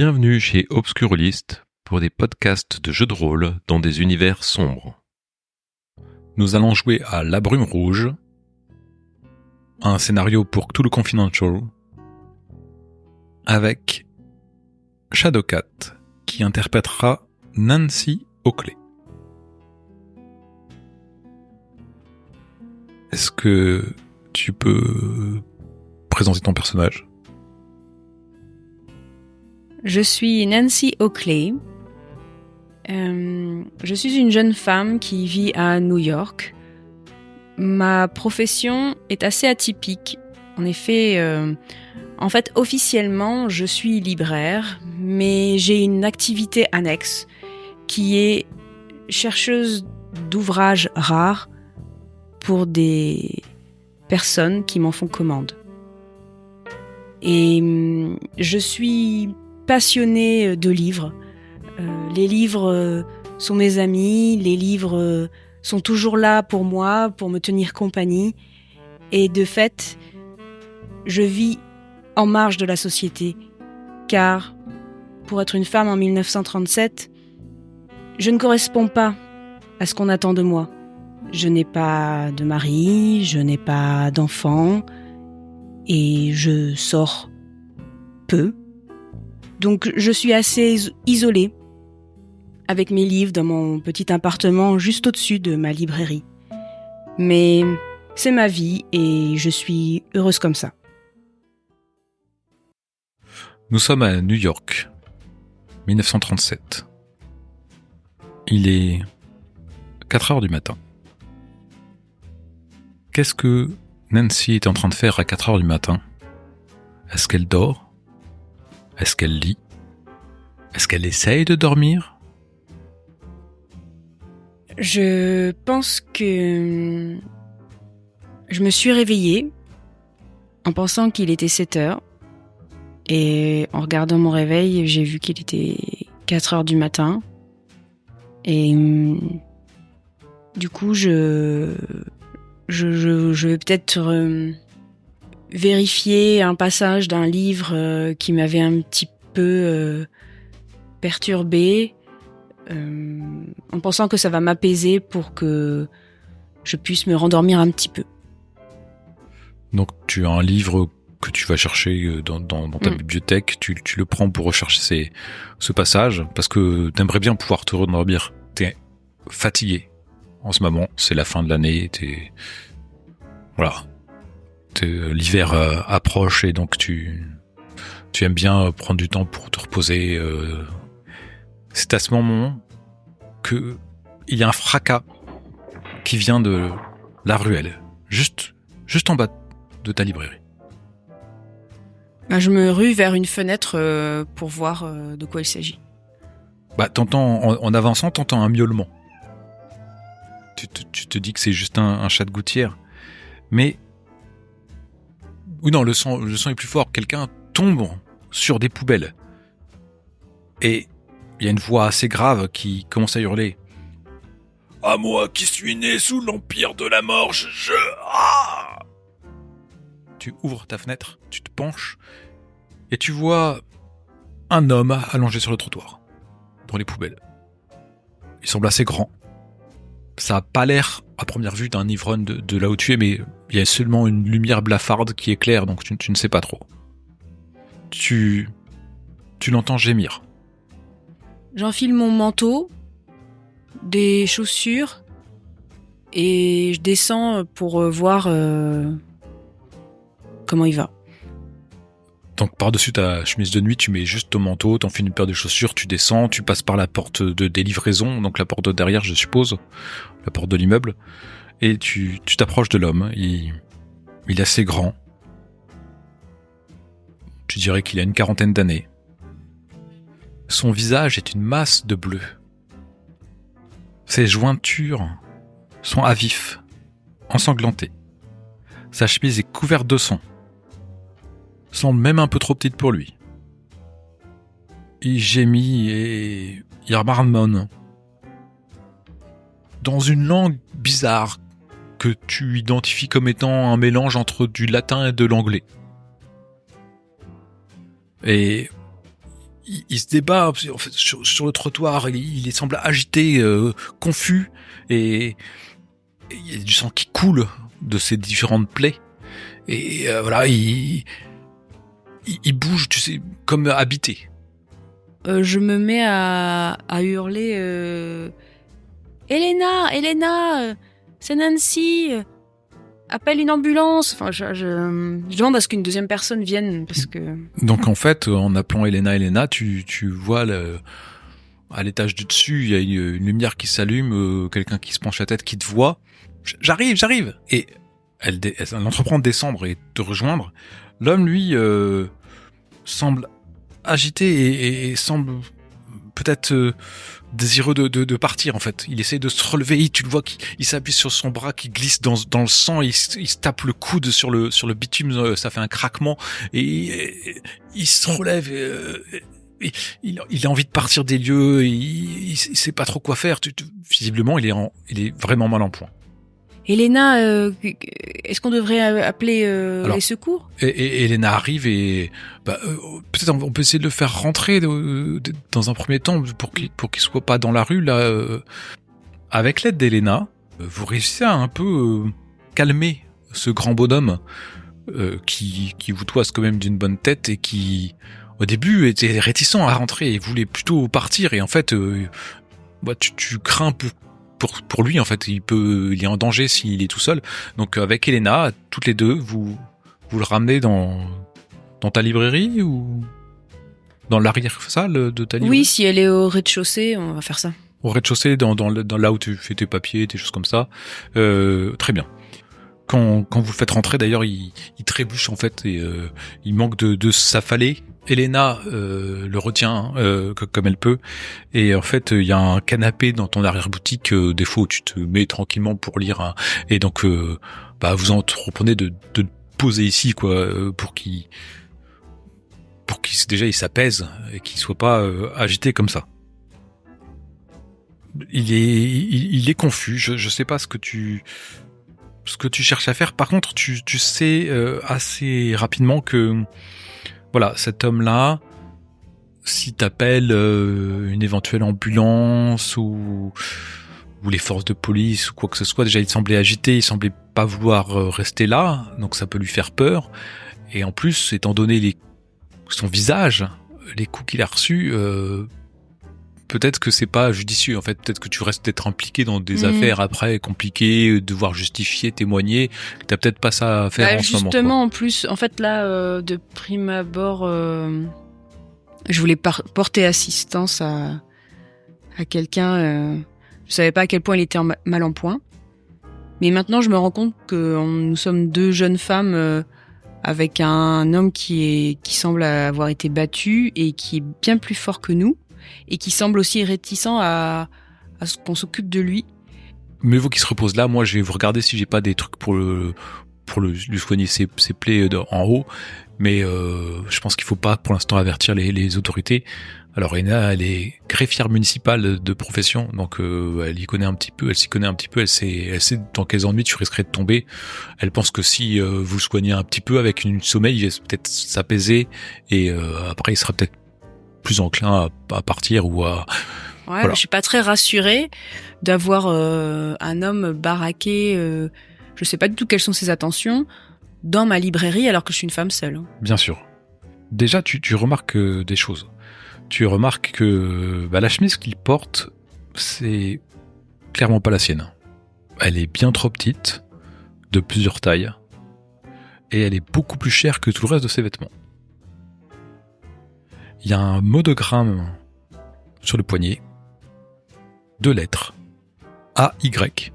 Bienvenue chez Obscurlist pour des podcasts de jeux de rôle dans des univers sombres. Nous allons jouer à La Brume Rouge, un scénario pour Cthulhu Confidential, avec Shadowcat qui interprétera Nancy Oakley. Est-ce que tu peux présenter ton personnage ? Je suis Nancy Oakley. Je suis une jeune femme qui vit à New York. Ma profession est assez atypique. En effet, officiellement, je suis libraire, mais j'ai une activité annexe qui est chercheuse d'ouvrages rares pour des personnes qui m'en font commande. Et je suis passionnée de livres. Les livres sont mes amis, les livres sont toujours là pour moi, pour me tenir compagnie. Et de fait, je vis en marge de la société, car pour être une femme en 1937, je ne corresponds pas à ce qu'on attend de moi. Je n'ai pas de mari, je n'ai pas d'enfant, et je sors peu. Donc je suis assez isolée, avec mes livres dans mon petit appartement juste au-dessus de ma librairie. Mais c'est ma vie et je suis heureuse comme ça. Nous sommes à New York, 1937. Il est 4 heures du matin. Qu'est-ce que Nancy est en train de faire à 4 heures du matin ? Est-ce qu'elle dort ? Est-ce qu'elle lit ? Est-ce qu'elle essaye de dormir ? Je pense que je me suis réveillée en pensant qu'il était 7 heures. Et en regardant mon réveil, j'ai vu qu'il était 4 heures du matin. Et du coup, je vais peut-être vérifier un passage d'un livre qui m'avait un petit peu perturbée, en pensant que ça va m'apaiser pour que je puisse me rendormir un petit peu. Donc tu as un livre que tu vas chercher dans ta bibliothèque, tu le prends pour rechercher ce passage, parce que t'aimerais bien pouvoir te rendormir. T'es fatigué en ce moment, c'est la fin de l'année, l'hiver approche et donc tu aimes bien prendre du temps pour te reposer. C'est à ce moment que il y a un fracas qui vient de la ruelle, juste en bas de ta librairie. Je me rue vers une fenêtre pour voir de quoi il s'agit. T'entends, en avançant, t'entends un miaulement. Tu te dis que c'est juste un chat de gouttière, mais le son est plus fort. Quelqu'un tombe sur des poubelles. Et il y a une voix assez grave qui commence à hurler. « À moi qui suis né sous l'empire de la mort, Tu ouvres ta fenêtre, tu te penches, et tu vois un homme allongé sur le trottoir, dans les poubelles. Il semble assez grand. Ça a pas l'air, à première vue, d'un ivrogne de là où tu es, mais il y a seulement une lumière blafarde qui éclaire, donc tu ne sais pas trop. Tu l'entends gémir. J'enfile mon manteau, des chaussures, et je descends pour voir comment il va. Donc par-dessus ta chemise de nuit, tu mets juste ton manteau, t'enfiles une paire de chaussures, tu descends, tu passes par la porte des livraisons, donc la porte de derrière, je suppose, la porte de l'immeuble, et tu t'approches de l'homme. Il est assez grand. Tu dirais qu'il a une 40aine d'années. Son visage est une masse de bleu. Ses jointures sont à vif, ensanglantées. Sa chemise est couverte de sang. Semble même un peu trop petite pour lui. Il gémit et il marmonne. Dans une langue bizarre que tu identifies comme étant un mélange entre du latin et de l'anglais. Et il se débat en fait, sur le trottoir, il semble agité, confus, et il y a du sang qui coule de ses différentes plaies. Et voilà, il bouge, tu sais, comme habité. Je me mets à hurler Elena, c'est Nancy, appelle une ambulance. Enfin, je demande à ce qu'une deuxième personne vienne parce que. Donc en fait, en appelant Elena, tu vois à l'étage du dessus, il y a une lumière qui s'allume, quelqu'un qui se penche la tête, qui te voit. J'arrive. Et elle entreprend de descendre et de te rejoindre. L'homme, lui, semble agité et semble peut-être désireux de partir, en fait. Il essaie de se relever, tu le vois qu'il s'appuie sur son bras qui glisse dans le sang, il se tape le coude sur le bitume, ça fait un craquement, et il se relève, il a envie de partir des lieux, il sait pas trop quoi faire. Visiblement, il est vraiment mal en point. Elena, est-ce qu'on devrait appeler les secours ? Et Elena arrive et peut-être on peut essayer de le faire rentrer dans un premier temps pour qu'il soit pas dans la rue là. Avec l'aide d'Elena, vous réussissez à un peu calmer ce grand bonhomme qui vous toise quand même d'une bonne tête et qui au début était réticent à rentrer et voulait plutôt partir, et en fait tu crains pour lui, en fait, il est en danger s'il est tout seul. Donc avec Elena, toutes les deux, vous le ramenez dans ta librairie ou dans l'arrière-salle de ta librairie? Oui, si elle est au rez-de-chaussée, on va faire ça. Au rez-de-chaussée, dans là où tu fais tes papiers, tes choses comme ça. Très bien. Quand vous le faites rentrer, d'ailleurs, il trébuche en fait et il manque de s'affaler. Elena le retient comme elle peut, et en fait il y a un canapé dans ton arrière-boutique, des fois où tu te mets tranquillement pour lire, et donc vous entreprenez de poser ici quoi, pour qu'il déjà il s'apaise et qu'il soit pas agité comme ça. Il est confus, je sais pas ce que tu cherches à faire. Par contre, tu sais assez rapidement que voilà, cet homme-là, si t'appelles une éventuelle ambulance ou les forces de police ou quoi que ce soit, déjà il semblait agité, il semblait pas vouloir rester là, donc ça peut lui faire peur. Et en plus, étant donné son visage, les coups qu'il a reçus, peut-être que c'est pas judicieux, en fait. Peut-être que tu restes peut-être impliqué dans des affaires après compliquées, devoir justifier, témoigner. T'as peut-être pas ça à faire en ce moment. Justement, en plus, en fait, là, de prime abord, je voulais porter assistance à quelqu'un. Je savais pas à quel point il était mal en point. Mais maintenant, je me rends compte que nous sommes deux jeunes femmes avec un homme qui semble avoir été battu et qui est bien plus fort que nous. Et qui semble aussi réticent à ce qu'on s'occupe de lui. Mais vous qui se repose là, moi je vais vous regarder si j'ai pas des trucs pour lui soigner ses plaies en haut. Mais je pense qu'il faut pas pour l'instant avertir les autorités. Alors Ena, elle est greffière municipale de profession, donc elle s'y connaît un petit peu, elle sait dans quels ennuis tu risquerais de tomber. Elle pense que si vous le soignez un petit peu avec une sommeil, il va peut-être s'apaiser, et après il sera peut-être plus enclin à partir ou à... Ouais, voilà. Je suis pas très rassurée d'avoir un homme baraqué, je sais pas du tout quelles sont ses intentions, dans ma librairie alors que je suis une femme seule. Bien sûr. Déjà, tu remarques des choses. Tu remarques que la chemise qu'il porte, c'est clairement pas la sienne. Elle est bien trop petite, de plusieurs tailles, et elle est beaucoup plus chère que tout le reste de ses vêtements. Il y a un monogramme sur le poignet, 2 lettres, A-Y.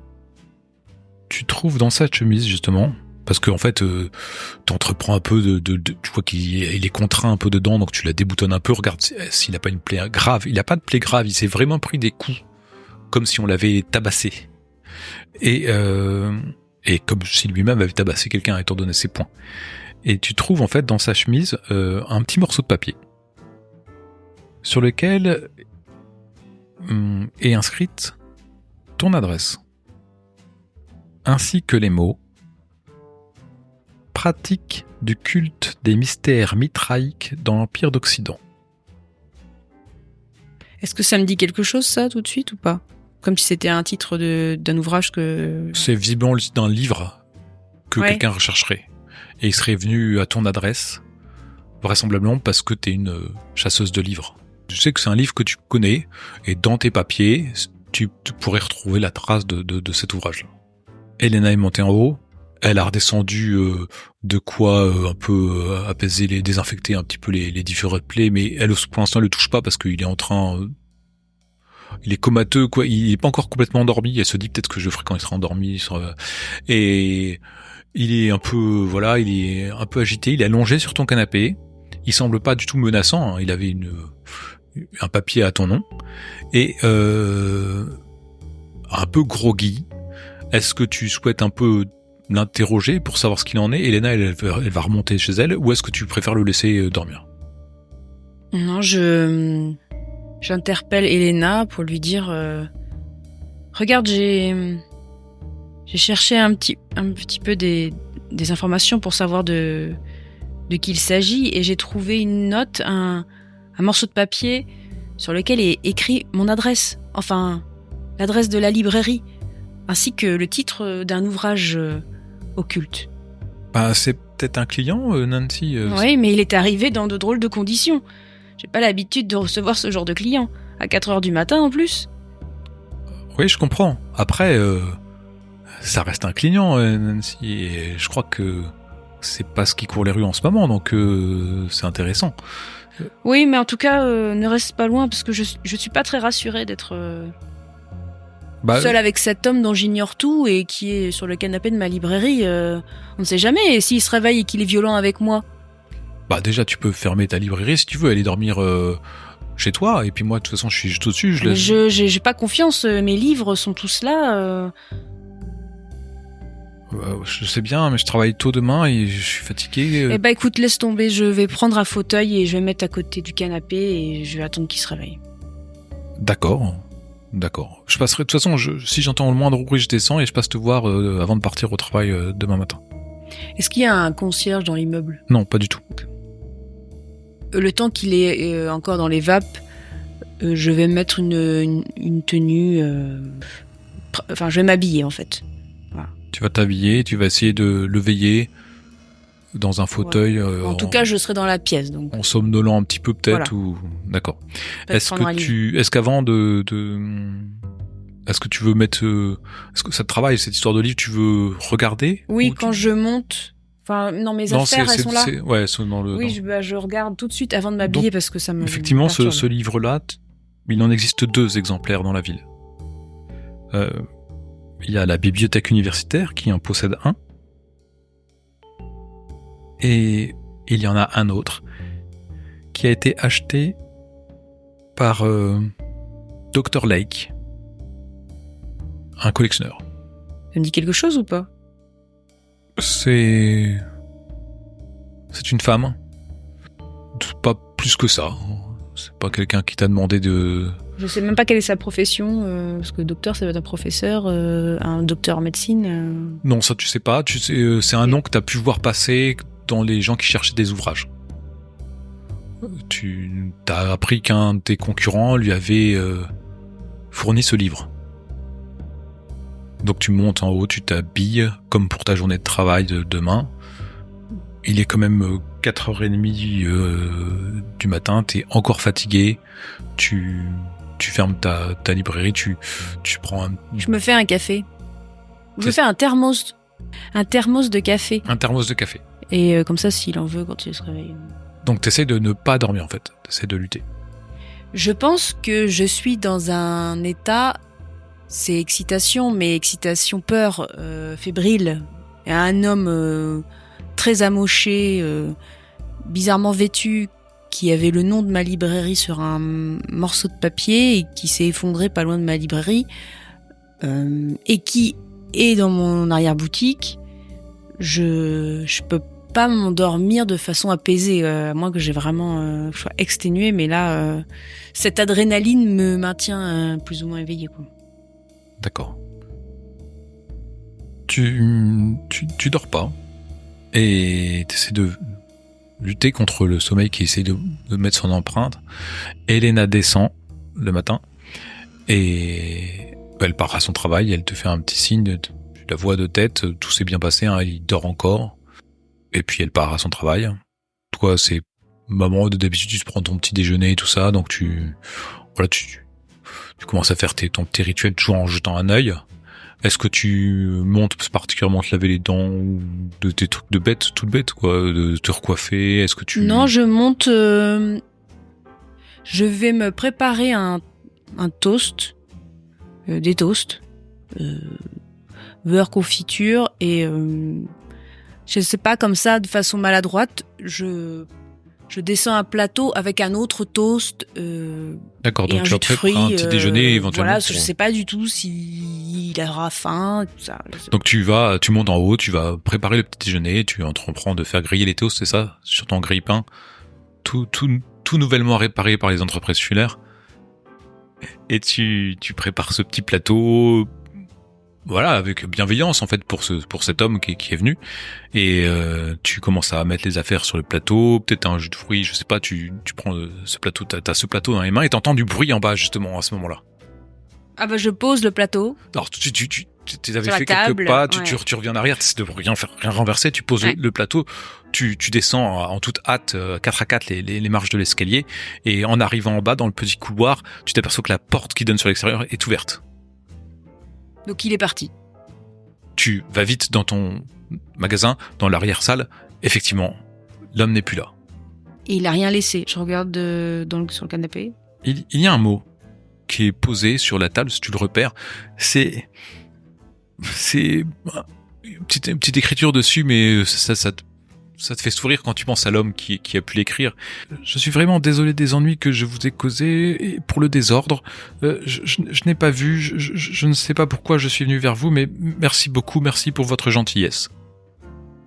Tu trouves dans sa chemise, justement, parce que en fait, t'entreprends un peu tu vois qu'il est contraint un peu dedans, donc tu la déboutonnes un peu, regarde s'il n'a pas une plaie grave. Il n'a pas de plaie grave, il s'est vraiment pris des coups, comme si on l'avait tabassé. Et comme si lui-même avait tabassé quelqu'un, étant donné ses poings. Et tu trouves en fait dans sa chemise un petit morceau de papier, sur lequel est inscrite ton adresse, ainsi que les mots « Pratique du culte des mystères mitraïques dans l'Empire d'Occident ». Est-ce que ça me dit quelque chose, ça, tout de suite, ou pas? Comme si c'était un titre d'un ouvrage que... C'est visiblement le titre d'un livre que quelqu'un rechercherait. Et il serait venu à ton adresse, vraisemblablement parce que t'es une chasseuse de livres. Tu sais que c'est un livre que tu connais, et dans tes papiers, tu pourrais retrouver la trace de cet ouvrage-là. Elena est montée en haut, elle a redescendu de quoi un peu apaiser, désinfecter un petit peu les différentes plaies, mais elle, pour l'instant, elle le touche pas parce qu'il est en train... il est comateux, quoi. Il est pas encore complètement endormi. Elle se dit peut-être que je le ferai quand il sera endormi. Et il est un peu, il est un peu agité. Il est allongé sur ton canapé. Il semble pas du tout menaçant. Hein. Il avait un papier à ton nom et un peu groggy. Est-ce que tu souhaites un peu l'interroger pour savoir ce qu'il en est? Elena, elle va remonter chez elle, ou est-ce que tu préfères le laisser dormir? Non, j'interpelle Elena pour lui dire regarde, j'ai cherché un petit peu des informations pour savoir de qui il s'agit, et j'ai trouvé une note, un morceau de papier sur lequel est écrit mon adresse, enfin l'adresse de la librairie, ainsi que le titre d'un ouvrage occulte. Bah, c'est peut-être un client, Nancy. Oui, mais il est arrivé dans de drôles de conditions. J'ai pas l'habitude de recevoir ce genre de client. À 4h du matin, en plus. Oui, je comprends. Après, ça reste un client, Nancy, et je crois que c'est pas ce qui court les rues en ce moment, donc c'est intéressant. Oui, mais en tout cas, ne reste pas loin, parce que je suis pas très rassurée d'être seule avec cet homme dont j'ignore tout et qui est sur le canapé de ma librairie. On ne sait jamais, et s'il se réveille et qu'il est violent avec moi. Bah déjà, tu peux fermer ta librairie si tu veux, aller dormir chez toi, et puis moi, de toute façon, je suis juste au-dessus. J'ai pas confiance, mes livres sont tous là. Je sais bien, mais je travaille tôt demain et je suis fatigué. Eh bah écoute, laisse tomber, je vais prendre un fauteuil et je vais mettre à côté du canapé et je vais attendre qu'il se réveille. D'accord. Je passerai, de toute façon, si j'entends le moindre bruit, je descends et je passe te voir avant de partir au travail demain matin. Est-ce qu'il y a un concierge dans l'immeuble? Non, pas du tout. Le temps qu'il est encore dans les vapes, je vais mettre une tenue... Enfin, je vais m'habiller, en fait. Voilà. Tu vas t'habiller, tu vas essayer de le veiller dans un fauteuil. Ouais. En tout cas, je serai dans la pièce. Donc. En somnolant un petit peu, peut-être, voilà. ou... D'accord. Est-ce qu'avant est-ce que tu veux mettre... Est-ce que ça te travaille, cette histoire de livre, tu veux regarder? Oui, quand je monte... Enfin, non, mes affaires, elles sont là. Ouais, elles sont dans le... Oui, je regarde tout de suite avant de m'habiller parce que ça me... Effectivement, ce livre-là, il en existe 2 exemplaires dans la ville. Il y a la bibliothèque universitaire qui en possède un. Et il y en a un autre qui a été acheté par Dr. Lake, un collectionneur. Ça me dit quelque chose ou pas? C'est une femme. Pas plus que ça. C'est pas quelqu'un qui t'a demandé de... Je sais même pas quelle est sa profession, parce que docteur, ça va être un professeur, un docteur en médecine. Non, ça tu sais pas. Tu sais, c'est un nom que t'as pu voir passer dans les gens qui cherchaient des ouvrages. Tu t'as appris qu'un de tes concurrents lui avait fourni ce livre. Donc tu montes en haut, tu t'habilles comme pour ta journée de travail de demain. Il est quand même 4h30 du matin, t'es encore fatigué, tu fermes ta librairie, tu prends Je me fais un café. Je me fais un thermos de café. Un thermos de café. Et comme ça, s'il en veut quand il se réveille. Donc t'essaies de ne pas dormir en fait, t'essaies de lutter. Je pense que je suis dans un état, c'est excitation, mais excitation peur, fébrile. Et un homme très amoché, bizarrement vêtu, qui avait le nom de ma librairie sur un morceau de papier et qui s'est effondré pas loin de ma librairie, et qui est dans mon arrière-boutique. Je peux pas m'endormir de façon apaisée, à moins que j'ai vraiment je sois exténuée, mais là cette adrénaline me maintient plus ou moins éveillée, quoi. D'accord. Tu dors pas et t'essaies de lutter contre le sommeil qui essaie de mettre son empreinte. Elena descend le matin. Et elle part à son travail, elle te fait un petit signe, tu la vois de tête, tout s'est bien passé, hein, il dort encore. Et puis elle part à son travail. Toi, c'est maman, d'habitude tu te prends ton petit déjeuner et tout ça, donc tu commences à faire ton petit rituel toujours en jetant un œil. Est-ce que tu montes particulièrement te laver les dents ou des trucs de bête, toute bête, quoi, de te recoiffer? Est-ce que tu... Non, je monte... je vais me préparer un toast, des toasts, beurre, confiture, et je sais pas, comme ça, de façon maladroite, je descends un plateau avec un autre toast. D'accord, donc un tu jus de vas préparer un petit déjeuner éventuellement. Voilà, je sais pas du tout s'il aura faim, tout ça. Donc tu montes en haut, tu vas préparer le petit déjeuner, tu entreprends de faire griller les toasts, c'est ça, sur ton grille-pain, tout nouvellement réparé par les entreprises Fuller. Et tu prépares ce petit plateau, voilà, avec bienveillance en fait pour cet homme qui est venu. Et tu commences à mettre les affaires sur le plateau, peut-être un jus de fruits, je sais pas. Tu prends ce plateau, t'as ce plateau dans les mains et t'entends du bruit en bas justement à ce moment-là. Ah bah je pose le plateau. Alors tu avais fait quelques pas, tu reviens en arrière, de rien renverser, tu poses le plateau, tu descends en toute hâte 4 à 4 les marches de l'escalier, et en arrivant en bas dans le petit couloir, tu t'aperçois que la porte qui donne sur l'extérieur est ouverte. Donc il est parti. Tu vas vite dans ton magasin, dans l'arrière-salle, effectivement, l'homme n'est plus là. Et il a rien laissé. Je regarde sur le canapé. Il y a un mot qui est posé sur la table, si tu le repères, c'est une petite écriture dessus, mais ça te fait sourire quand tu penses à l'homme qui a pu l'écrire. Je suis vraiment désolé des ennuis que je vous ai causés et pour le désordre. Je n'ai pas vu, je ne sais pas pourquoi je suis venu vers vous, mais merci beaucoup, merci pour votre gentillesse.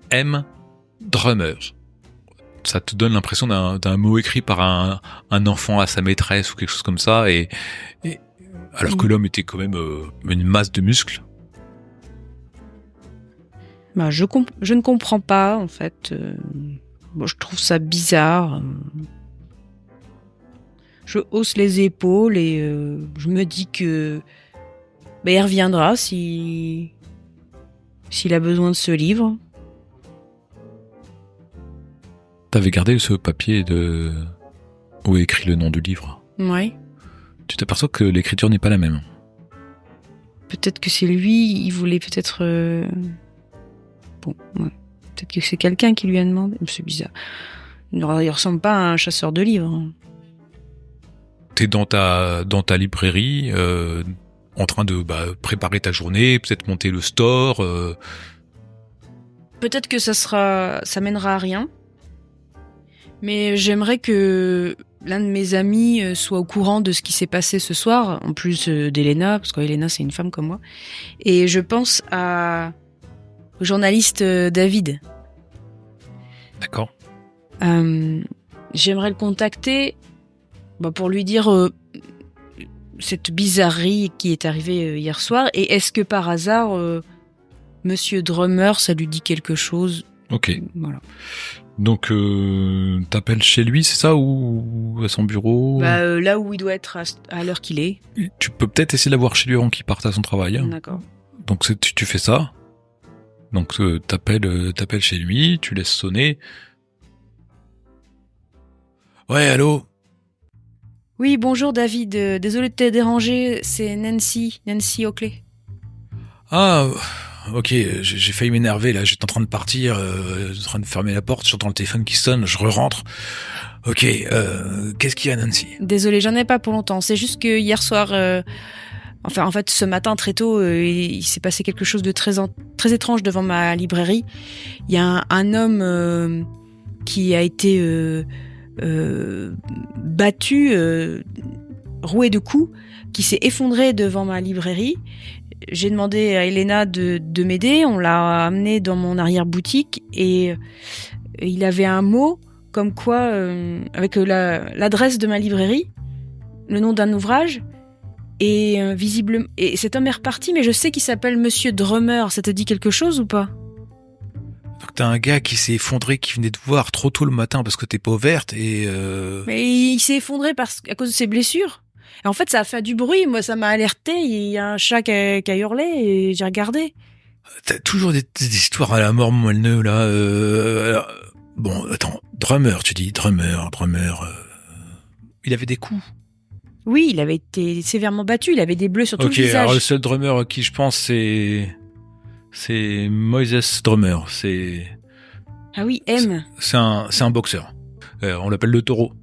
M. Drummer. Ça te donne l'impression d'un mot écrit par un enfant à sa maîtresse ou quelque chose comme ça, et alors que l'homme était quand même une masse de muscles. Bah, je ne comprends pas, en fait. Je trouve ça bizarre. Je hausse les épaules et je me dis que il reviendra s'il a besoin de ce livre. T'avais gardé ce papier où est écrit le nom du livre. Ouais. Tu t'aperçois que l'écriture n'est pas la même. Peut-être que c'est lui, il voulait peut-être... Bon, ouais. Peut-être que c'est quelqu'un qui lui a demandé. C'est bizarre. Il ressemble pas à un chasseur de livres. T'es dans ta librairie, en train de préparer ta journée, peut-être monter le store. Peut-être que ça mènera à rien. Mais j'aimerais que l'un de mes amis soit au courant de ce qui s'est passé ce soir, en plus d'Elena, parce qu'Elena c'est une femme comme moi. Et je pense au journaliste David. D'accord. J'aimerais le contacter pour lui dire cette bizarrerie qui est arrivée hier soir. Et est-ce que par hasard, Monsieur Drummer, ça lui dit quelque chose? Ok. Voilà. Donc, t'appelles chez lui, c'est ça, ou à son bureau? Là où il doit être à l'heure qu'il est. Tu peux peut-être essayer de l'avoir chez lui avant qu'il parte à son travail. D'accord. Donc tu fais ça. Donc t'appelles chez lui, tu laisses sonner. Ouais, allô? Oui, bonjour David. Désolé de te déranger, c'est Nancy Oakley. Ah, ok, j'ai failli m'énerver là, j'étais en train de partir, en train de fermer la porte, j'entends le téléphone qui sonne, je rentre. Ok, qu'est-ce qu'il y a, Nancy? Désolé, j'en ai pas pour longtemps, c'est juste que hier soir... en fait, ce matin, très tôt, il s'est passé quelque chose de très étrange devant ma librairie. Il y a un homme qui a été battu, roué de coups, qui s'est effondré devant ma librairie. J'ai demandé à Elena de m'aider. On l'a amené dans mon arrière-boutique et il avait un mot comme quoi, avec l'adresse de ma librairie, le nom d'un ouvrage. Et visiblement, et cet homme est reparti, mais je sais qu'il s'appelle Monsieur Drummer. Ça te dit quelque chose ou pas? Donc t'as un gars qui s'est effondré, qui venait te voir trop tôt le matin parce que t'es pas ouverte et... Mais il s'est effondré à cause de ses blessures. Et en fait, ça a fait du bruit. Moi, ça m'a alerté. Il y a un chat qui a hurlé et j'ai regardé. T'as toujours des histoires à la mort moelleux, là. Bon, attends. Drummer, tu dis. Drummer. Il avait des coups. Oui, il avait été sévèrement battu. Il avait des bleus sur tout le visage. Ok, alors le seul drummer à qui je pense, c'est Moises Drummer. Ah oui, M. C'est un boxeur. On l'appelle le taureau.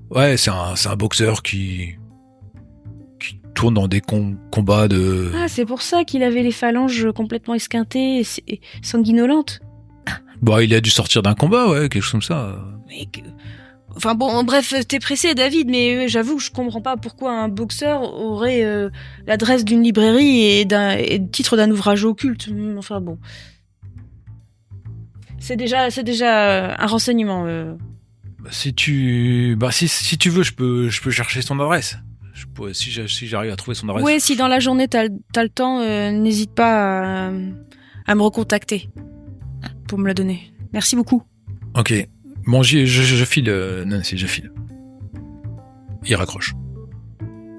Ouais, c'est un boxeur qui tourne dans des combats de... Ah, c'est pour ça qu'il avait les phalanges complètement esquintées et sanguinolentes. Bon, il a dû sortir d'un combat, ouais, quelque chose comme ça. Enfin bon, bref, t'es pressé, David, mais j'avoue que je comprends pas pourquoi un boxeur aurait l'adresse d'une librairie et le titre d'un ouvrage occulte. Enfin bon. C'est déjà un renseignement. Si tu veux, je peux chercher son adresse. Si j'arrive à trouver son adresse. Ouais, si dans la journée t'as le temps, n'hésite pas à me recontacter pour me la donner. Merci beaucoup. Ok. Bon, je file, Nancy, je file. Il raccroche.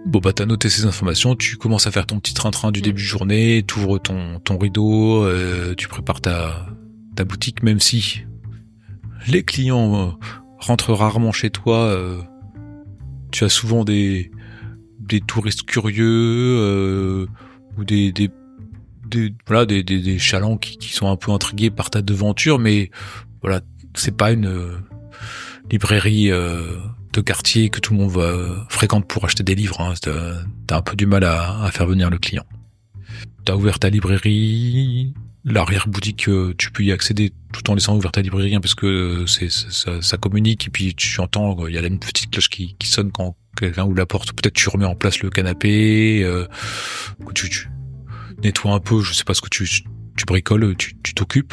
Bon, bah, t'as noté ces informations, tu commences à faire ton petit train-train du début de journée, t'ouvres ton rideau, tu prépares ta boutique, même si les clients rentrent rarement chez toi, tu as souvent des touristes curieux, ou des chalands qui sont un peu intrigués par ta devanture, mais voilà, c'est pas une librairie de quartier que tout le monde fréquente pour acheter des livres. Hein. T'as un peu du mal à faire venir le client. T'as ouvert ta librairie, l'arrière-boutique, tu peux y accéder tout en laissant ouverte ta librairie, hein, parce que ça communique, et puis tu entends, il y a une petite cloche qui sonne quand quelqu'un ouvre la porte. Peut-être tu remets en place le canapé, que tu nettoies un peu, je sais pas ce que tu bricoles, tu t'occupes.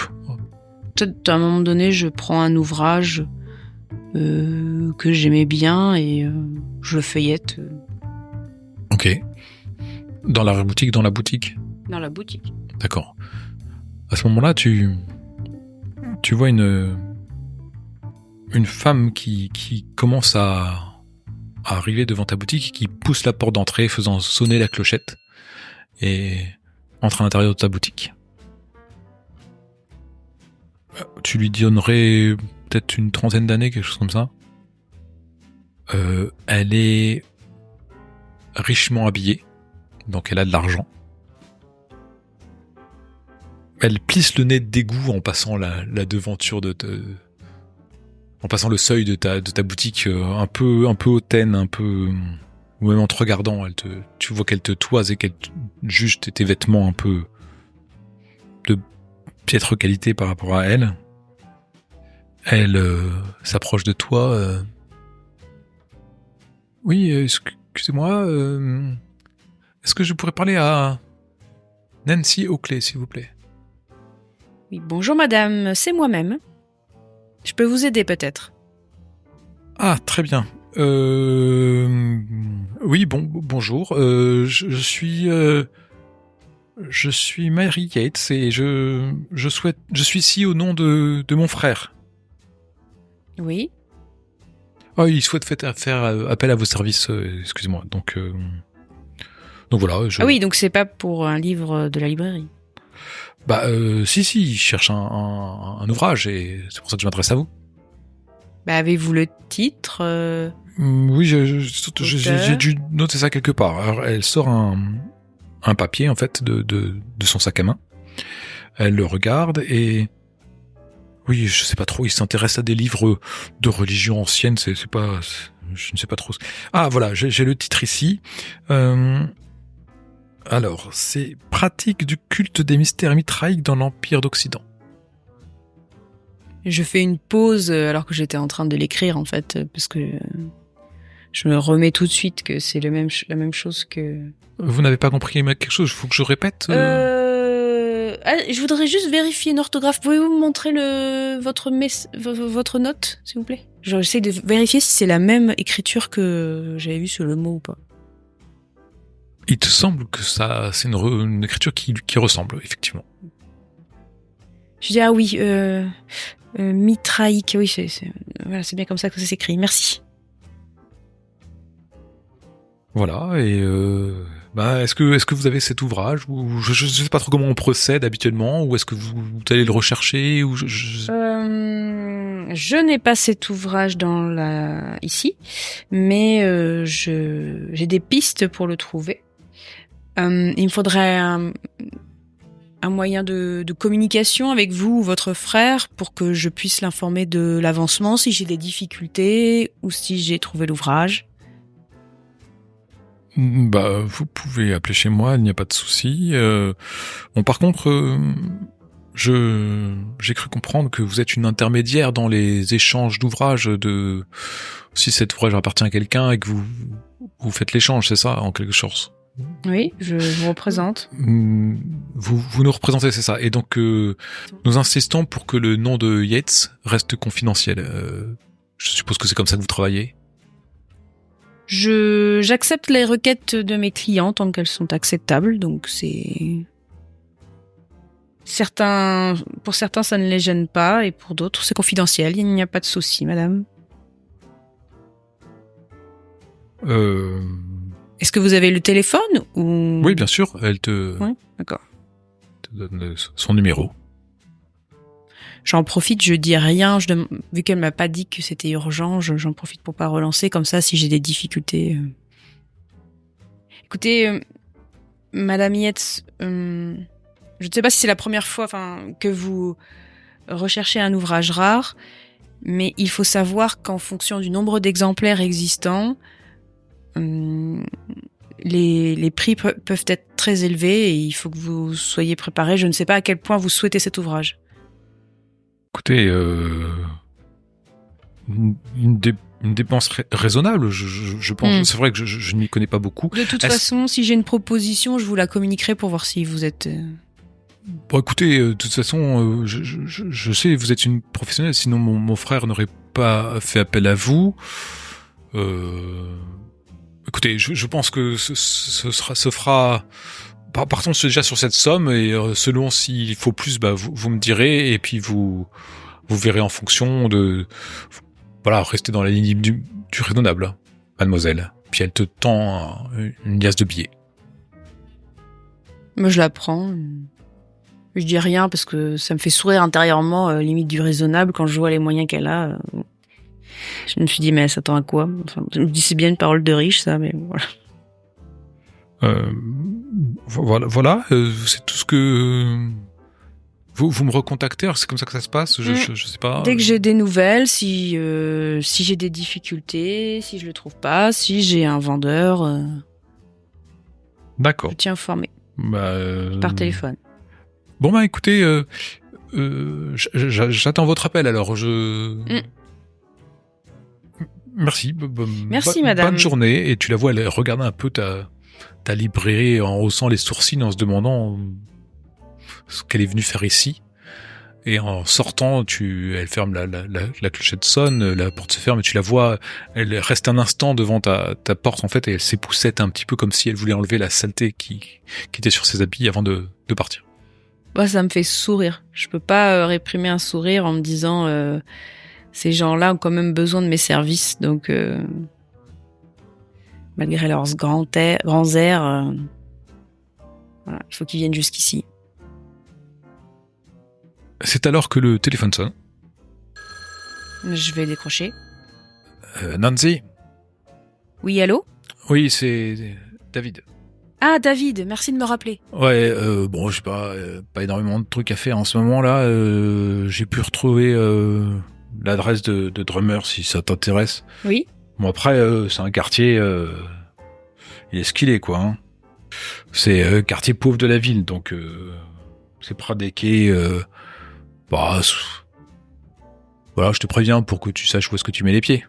Peut-être à un moment donné, je prends un ouvrage que j'aimais bien et je le feuillette. Ok. Dans l'arrière-boutique, dans la boutique? Dans la boutique. D'accord. À ce moment-là, tu vois une femme qui commence à arriver devant ta boutique, qui pousse la porte d'entrée, faisant sonner la clochette, et entre à l'intérieur de ta boutique. Tu lui donnerais peut-être une trentaine d'années, quelque chose comme ça. Elle est richement habillée, donc elle a de l'argent. Elle plisse le nez de dégoût en passant la devanture en passant le seuil de ta boutique, un peu hautaine, un peu, ou même en te regardant, tu vois qu'elle te toise et qu'elle juge tes vêtements un peu de piètre qualité par rapport à elle. Elle s'approche de toi. Oui, excusez-moi. Est-ce que je pourrais parler à Nancy Oakley, s'il vous plaît? Oui, bonjour madame, c'est moi-même. Je peux vous aider peut-être? Ah, très bien. Oui, bonjour. Je suis Mary Yates et je suis ici au nom de mon frère. Oui. Ah, il souhaite faire appel à vos services, excusez-moi. Donc voilà. Ah oui, donc c'est pas pour un livre de la librairie. Bah si, il cherche un ouvrage et c'est pour ça que je m'adresse à vous. Bah avez-vous le titre Oui, j'ai dû noter ça quelque part. Alors, elle sort un papier en fait de son sac à main. Elle le regarde et oui, je sais pas trop. Il s'intéresse à des livres de religion ancienne. Je ne sais pas trop. Ah voilà, j'ai le titre ici. Alors, c'est Pratique du culte des mystères mitraïques dans l'Empire d'Occident. Je fais une pause alors que j'étais en train de l'écrire en fait, parce que je me remets tout de suite que c'est la même chose que... Vous n'avez pas compris quelque chose? Il faut que je répète je voudrais juste vérifier une orthographe. Pouvez-vous me montrer votre note, s'il vous plaît? J'essaie de vérifier si c'est la même écriture que j'avais vue sur le mot ou pas. Il te semble que c'est une écriture qui ressemble, effectivement. Je dis, ah oui, mitraïque, oui, voilà, c'est bien comme ça que ça s'écrit. Merci. Voilà, et est-ce que vous avez cet ouvrage, ou je sais pas trop comment on procède habituellement, ou est-ce que vous allez le rechercher, ou Je n'ai pas cet ouvrage ici, mais j'ai des pistes pour le trouver. Il me faudrait un moyen de communication avec vous ou votre frère pour que je puisse l'informer de l'avancement si j'ai des difficultés ou si j'ai trouvé l'ouvrage. Vous pouvez appeler chez moi, il n'y a pas de souci. Bon, par contre, j'ai cru comprendre que vous êtes une intermédiaire dans les échanges d'ouvrages si cet ouvrage appartient à quelqu'un et que vous faites l'échange, c'est ça, en quelque sorte. Oui, je vous représente. Vous nous représentez, c'est ça. Et donc, nous insistons pour que le nom de Yates reste confidentiel. Je suppose que c'est comme ça que vous travaillez. J'accepte les requêtes de mes clients tant qu'elles sont acceptables, donc pour certains ça ne les gêne pas et pour d'autres c'est confidentiel, il n'y a pas de souci, madame. Est-ce que vous avez le téléphone ou... Oui, bien sûr, elle te donne son numéro. J'en profite, je dis rien, vu qu'elle m'a pas dit que c'était urgent, j'en profite pour pas relancer, comme ça si j'ai des difficultés. Écoutez, Madame Yates, je ne sais pas si c'est la première fois que vous recherchez un ouvrage rare, mais il faut savoir qu'en fonction du nombre d'exemplaires existants, les prix peuvent être très élevés et il faut que vous soyez préparés. Je ne sais pas à quel point vous souhaitez cet ouvrage. Écoutez, une dépense raisonnable, je pense. C'est vrai que je n'y connais pas beaucoup. De toute façon, si j'ai une proposition, je vous la communiquerai pour voir si vous êtes... Bon, écoutez, de toute façon, je sais, vous êtes une professionnelle, sinon mon frère n'aurait pas fait appel à vous. Écoutez, je pense que ce fera... Partons déjà sur cette somme, et selon s'il faut plus, vous me direz, et puis vous verrez en fonction de... Voilà, restez dans la ligne du raisonnable, mademoiselle. Puis elle te tend une liasse de billets. Moi, je la prends. Je dis rien parce que ça me fait sourire intérieurement, limite du raisonnable, quand je vois les moyens qu'elle a. Je me suis dit, mais elle s'attend à quoi? Enfin, je me dis, c'est bien une parole de riche, ça, mais voilà. Voilà, c'est tout ce que... Vous me recontactez, c'est comme ça que ça se passe, je sais pas. Dès que j'ai des nouvelles, si j'ai des difficultés, si je le trouve pas, si j'ai un vendeur... D'accord. Je tiens informé. Par téléphone. Bon, écoutez, j'attends votre appel, alors Merci. Merci, madame. Bonne journée. Et tu la vois, elle regarde un peu ta librairie en haussant les sourcils, en se demandant ce qu'elle est venue faire ici. Et en sortant, elle ferme la clochette sonne, la porte se ferme, et tu la vois, elle reste un instant devant ta porte, en fait, et elle s'époussette un petit peu comme si elle voulait enlever la saleté qui était sur ses habits avant de partir. Ça me fait sourire. Je peux pas réprimer un sourire en me disant ces gens-là ont quand même besoin de mes services, donc malgré leurs grands airs, voilà, il faut qu'ils viennent jusqu'ici. C'est alors que le téléphone sonne. Je vais décrocher. Nancy? Oui, allô? Oui, c'est David. Ah, David, merci de me rappeler. Ouais, bon, je sais pas énormément de trucs à faire en ce moment-là. J'ai pu retrouver l'adresse de Drummer, si ça t'intéresse. Oui. Bon, après, c'est un quartier... il est ce qu'il est, quoi. Hein. C'est quartier pauvre de la ville, donc c'est près des quais... voilà, je te préviens pour que tu saches où est-ce que tu mets les pieds.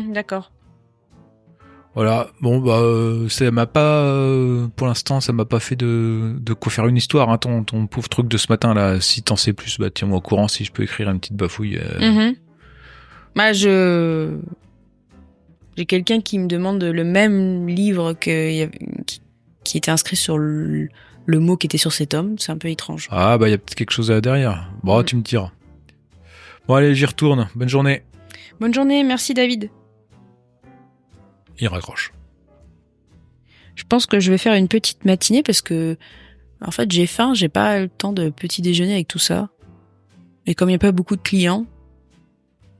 D'accord. Voilà, bon, ça m'a pas... pour l'instant, ça m'a pas fait de quoi faire une histoire, hein, ton pauvre truc de ce matin, là. Si t'en sais plus, tiens-moi au courant, si je peux écrire une petite bafouille. J'ai quelqu'un qui me demande le même livre qui était inscrit sur le mot qui était sur cet homme. C'est un peu étrange. Ah, y a peut-être quelque chose là derrière. Bon, tu me diras. Bon, allez, j'y retourne. Bonne journée. Bonne journée, merci David. Il raccroche. Je pense que je vais faire une petite matinée parce que, en fait, j'ai faim, j'ai pas le temps de petit déjeuner avec tout ça. Et comme il n'y a pas beaucoup de clients,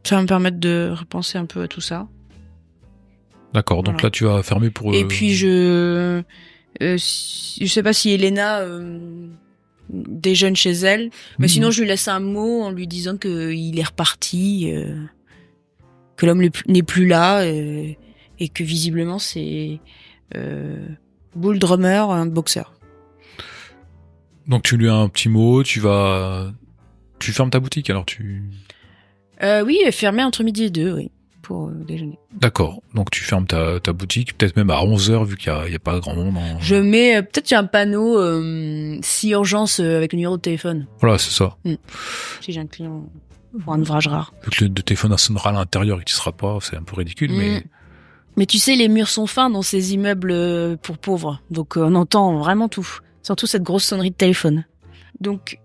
ça va me permettre de repenser un peu à tout ça. D'accord, donc Voilà. là tu vas fermer pour... Et puis je sais pas si Elena déjeune chez elle, mais sinon je lui laisse un mot en lui disant qu'il est reparti, que l'homme n'est plus là, et que visiblement c'est Bull Drummer, un boxeur. Donc tu lui as un petit mot, tu fermes ta boutique alors Oui, fermé entre midi et 2, oui, pour déjeuner. D'accord, donc tu fermes ta boutique, peut-être même à 11h vu qu'il y a pas grand monde. Je mets, peut-être j'ai un panneau, si urgence, avec le numéro de téléphone. Voilà, c'est ça. Si j'ai un client pour un ouvrage rare. Vu que le téléphone sonnera à l'intérieur et que tu seras pas, c'est un peu ridicule, mais... Mais tu sais, les murs sont fins dans ces immeubles pour pauvres, donc on entend vraiment tout. Surtout cette grosse sonnerie de téléphone. Donc,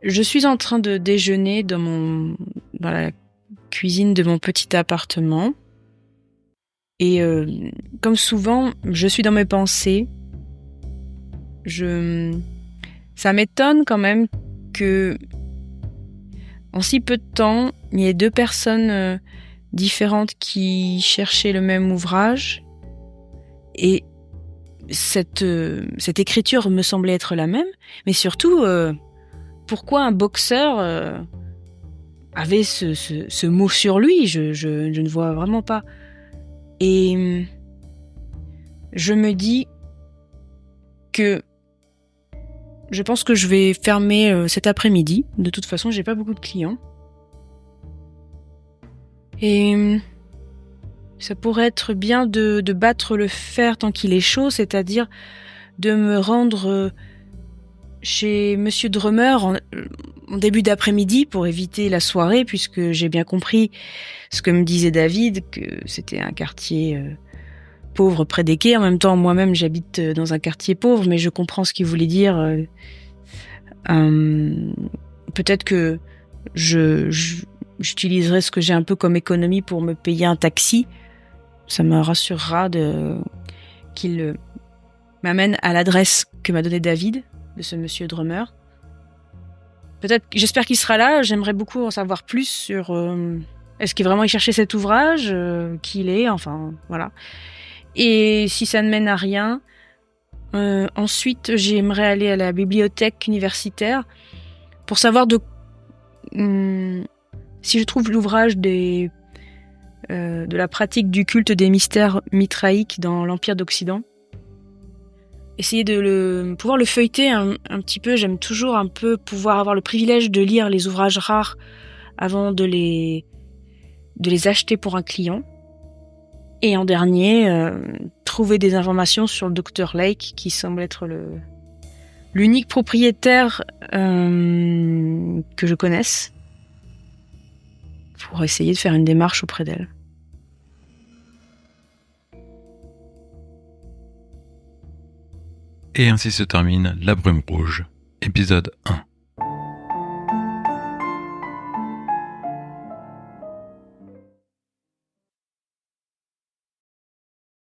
je suis en train de déjeuner dans la cuisine de mon petit appartement. Et comme souvent, je suis dans mes pensées. Ça m'étonne quand même que, en si peu de temps, il y ait deux personnes différentes qui cherchaient le même ouvrage. Et cette écriture me semblait être la même. Mais surtout, pourquoi un boxeur avait ce mot sur lui, je ne vois vraiment pas. Et je me dis que je pense que je vais fermer cet après-midi. De toute façon, j'ai pas beaucoup de clients. Et ça pourrait être bien de battre le fer tant qu'il est chaud, c'est-à-dire de me rendre chez Monsieur Drummer en début d'après-midi pour éviter la soirée, puisque j'ai bien compris ce que me disait David, que c'était un quartier pauvre près des quais. En même temps, moi-même, j'habite dans un quartier pauvre, mais je comprends ce qu'il voulait dire. Peut-être que j'utiliserai ce que j'ai un peu comme économie pour me payer un taxi. Ça me rassurera qu'il m'amène à l'adresse que m'a donnée David, de ce monsieur Drummer. J'espère qu'il sera là. J'aimerais beaucoup en savoir plus sur est-ce qu'il vraiment cherchait cet ouvrage, qui il est, enfin voilà. Et si ça ne mène à rien, ensuite j'aimerais aller à la bibliothèque universitaire pour savoir si je trouve l'ouvrage de la pratique du culte des mystères mitraïques dans l'Empire d'Occident. Essayer de pouvoir le feuilleter un petit peu. J'aime toujours un peu pouvoir avoir le privilège de lire les ouvrages rares avant de les acheter pour un client. Et en dernier, trouver des informations sur le Dr Lake, qui semble être l'unique propriétaire que je connaisse, pour essayer de faire une démarche auprès d'elle. Et ainsi se termine La Brume Rouge, épisode 1.